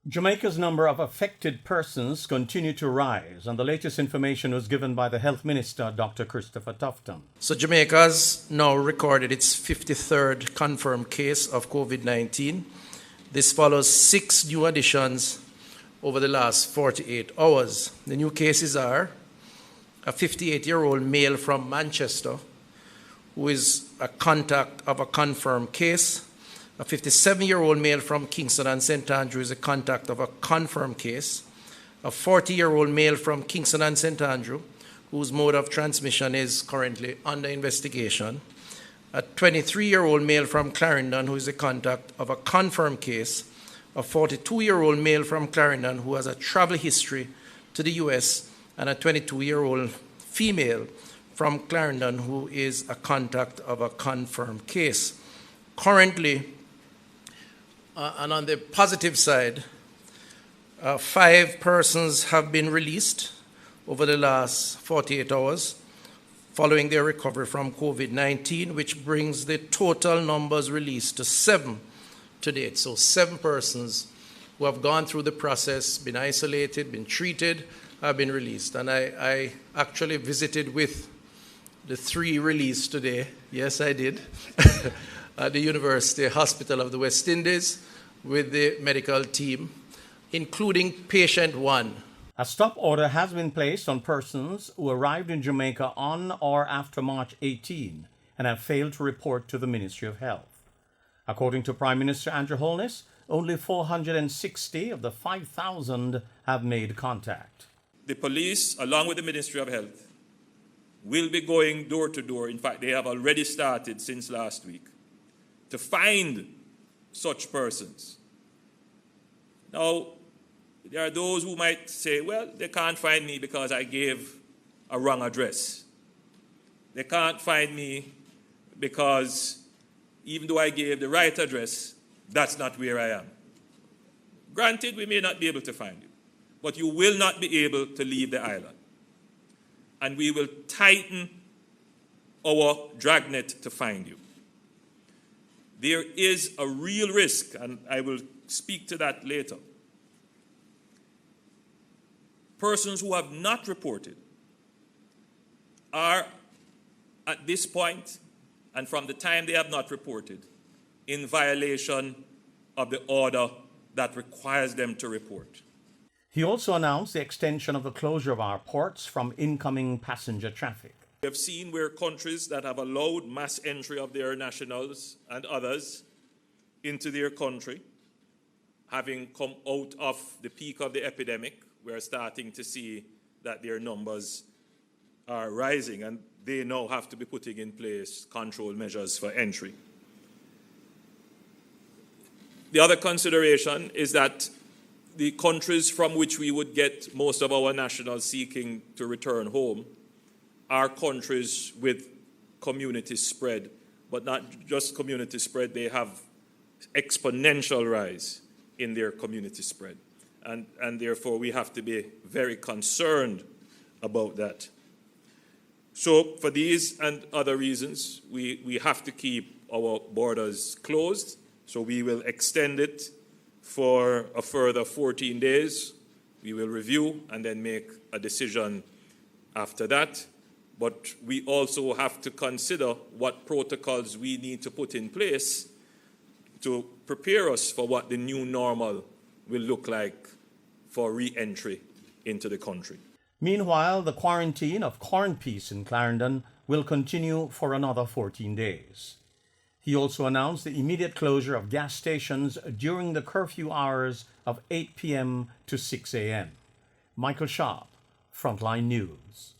Jamaica's number of affected persons continue to rise, and the latest information was given by the Health Minister, Dr. Christopher Tufton. So Jamaica has now recorded its 53rd confirmed case of COVID-19. This follows 6 new additions over the last 48 hours. The new cases are a 58-year-old male from Manchester, who is a contact of a confirmed case. A 57-year-old male from Kingston and St. Andrew is a contact of a confirmed case. A 40-year-old male from Kingston and St. Andrew, whose mode of transmission is currently under investigation. A 23-year-old male from Clarendon, who is a contact of a confirmed case. A 42-year-old male from Clarendon who has a travel history to the US, and a 22-year-old female from Clarendon who is a contact of a confirmed case. Currently, and on the positive side, 5 persons have been released over the last 48 hours following their recovery from COVID-19, which brings the total numbers released to 7 to date. So 7 persons who have gone through the process, been isolated, been treated, have been released. And I actually visited with the 3 released today. Yes, I did. At the University Hospital of the West Indies with the medical team, including patient 1. A stop order has been placed on persons who arrived in Jamaica on or after March 18 and have failed to report to the Ministry of Health. According to Prime Minister Andrew Holness, only 460 of the 5,000 have made contact. The police, along with the Ministry of Health, will be going door to door. In fact, they have already started since last week to find such persons. Now, there are those who might say, well, they can't find me because I gave a wrong address. They can't find me because even though I gave the right address, that's not where I am. Granted, we may not be able to find you, but you will not be able to leave the island. And we will tighten our dragnet to find you. There is a real risk, and I will speak to that later. Persons who have not reported are, at this point, and from the time they have not reported, in violation of the order that requires them to report. He also announced the extension of the closure of our ports from incoming passenger traffic. We have seen where countries that have allowed mass entry of their nationals and others into their country, having come out of the peak of the epidemic, we're starting to see that their numbers are rising, and they now have to be putting in place control measures for entry. The other consideration is that the countries from which we would get most of our nationals seeking to return home are countries with community spread, but not just community spread, they have exponential rise in their community spread. And therefore, we have to be very concerned about that. So for these and other reasons, we have to keep our borders closed. So we will extend it for a further 14 days. We will review and then make a decision after that. But we also have to consider what protocols we need to put in place to prepare us for what the new normal will look like for re-entry into the country. Meanwhile, the quarantine of Corn Peace in Clarendon will continue for another 14 days. He also announced the immediate closure of gas stations during the curfew hours of 8 p.m. to 6 a.m. Michael Sharp, Frontline News.